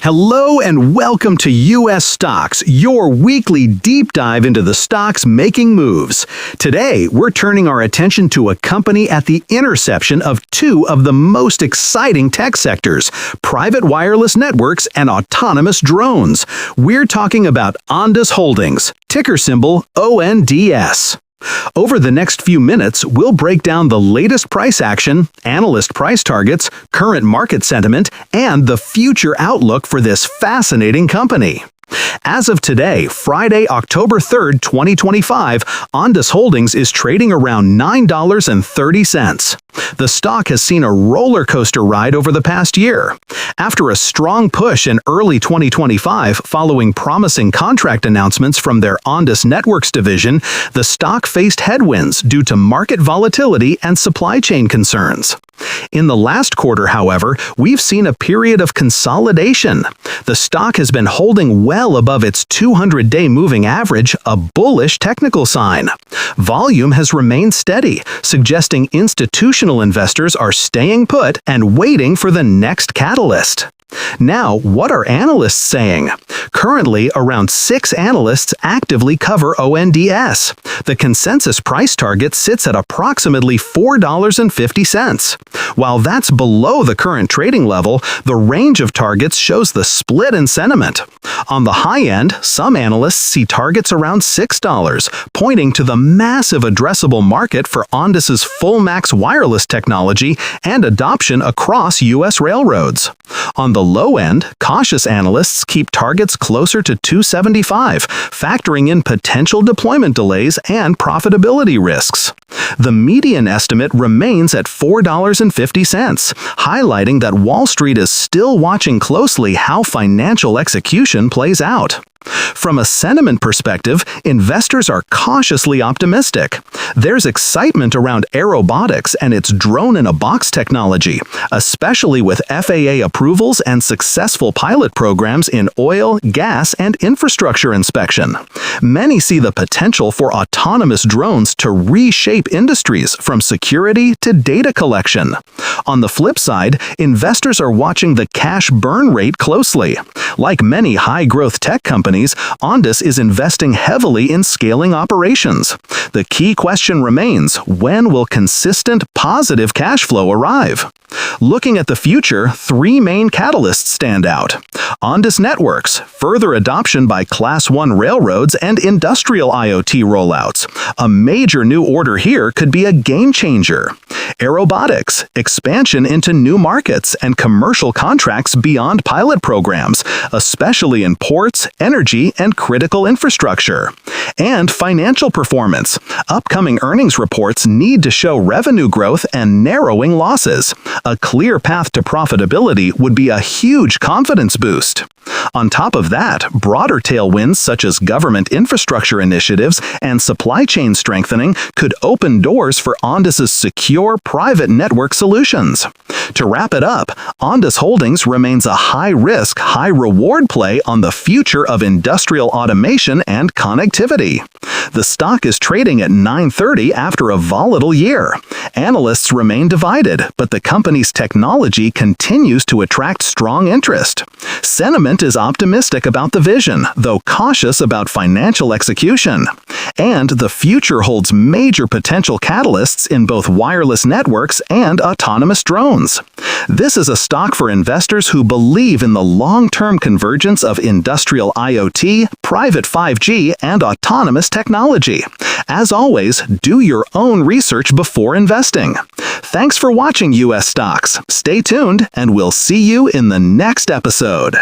Hello and welcome to U.S. Stocks, your weekly deep dive into the stocks making moves. Today, we're turning our attention to a company at the intersection of two of the most exciting tech sectors, private wireless networks and autonomous drones. We're talking about Ondas Holdings, ticker symbol ONDS. Over the next few minutes, we'll break down the latest price action, analyst price targets, current market sentiment, and the future outlook for this fascinating company. As of today, Friday, October 3rd, 2025, Ondas Holdings is trading around $9.30. The stock has seen a roller coaster ride over the past year. After a strong push in early 2025 following promising contract announcements from their Ondas Networks division, the stock faced headwinds due to market volatility and supply chain concerns. In the last quarter, however, we've seen a period of consolidation. The stock has been holding well above its 200-day moving average, a bullish technical sign. Volume has remained steady, suggesting institutional investors are staying put and waiting for the next catalyst. Now, what are analysts saying? Currently, around 6 analysts actively cover ONDS. The consensus price target sits at approximately $4.50. While that's below the current trading level, the range of targets shows the split in sentiment. On the high end, some analysts see targets around $6, pointing to the massive addressable market for Ondas's FullMAX wireless technology and adoption across U.S. railroads. On the low end, cautious analysts keep targets closer to $2.75, factoring in potential deployment delays and profitability risks. The median estimate remains at $4.50, highlighting that Wall Street is still watching closely how financial execution plays out. From a sentiment perspective, investors are cautiously optimistic. There's excitement around Airobotics and its drone-in-a-box technology, especially with FAA approvals and successful pilot programs in oil, gas, and infrastructure inspection. Many see the potential for autonomous drones to reshape industries from security to data collection. On the flip side, investors are watching the cash burn rate closely. Like many high-growth tech companies, Ondas is investing heavily in scaling operations. The key question remains, when will consistent positive cash flow arrive? Looking at the future, 3 main catalysts stand out. Ondas Networks, further adoption by Class 1 railroads and industrial IoT rollouts. A major new order here could be a game changer. Airobotics, expansion into new markets and commercial contracts beyond pilot programs, especially in ports, energy, and critical infrastructure. And financial performance. Upcoming earnings reports need to show revenue growth and narrowing losses. A clear path to profitability would be a huge confidence boost. On top of that, broader tailwinds such as government infrastructure initiatives and supply chain strengthening could open doors for Ondas's secure private network solutions. To wrap it up, Ondas Holdings remains a high-risk, high-reward play on the future of industrial automation and connectivity. The stock is trading at $9.30 after a volatile year. Analysts remain divided, but the company's technology continues to attract strong interest. Sentiment is optimistic about the vision, though cautious about financial execution. And the future holds major potential catalysts in both wireless networks and autonomous drones. This is a stock for investors who believe in the long-term convergence of industrial IoT, private 5G, and autonomous technology. As always, do your own research before investing. Thanks for watching U.S. Stocks. Stay tuned, and we'll see you in the next episode.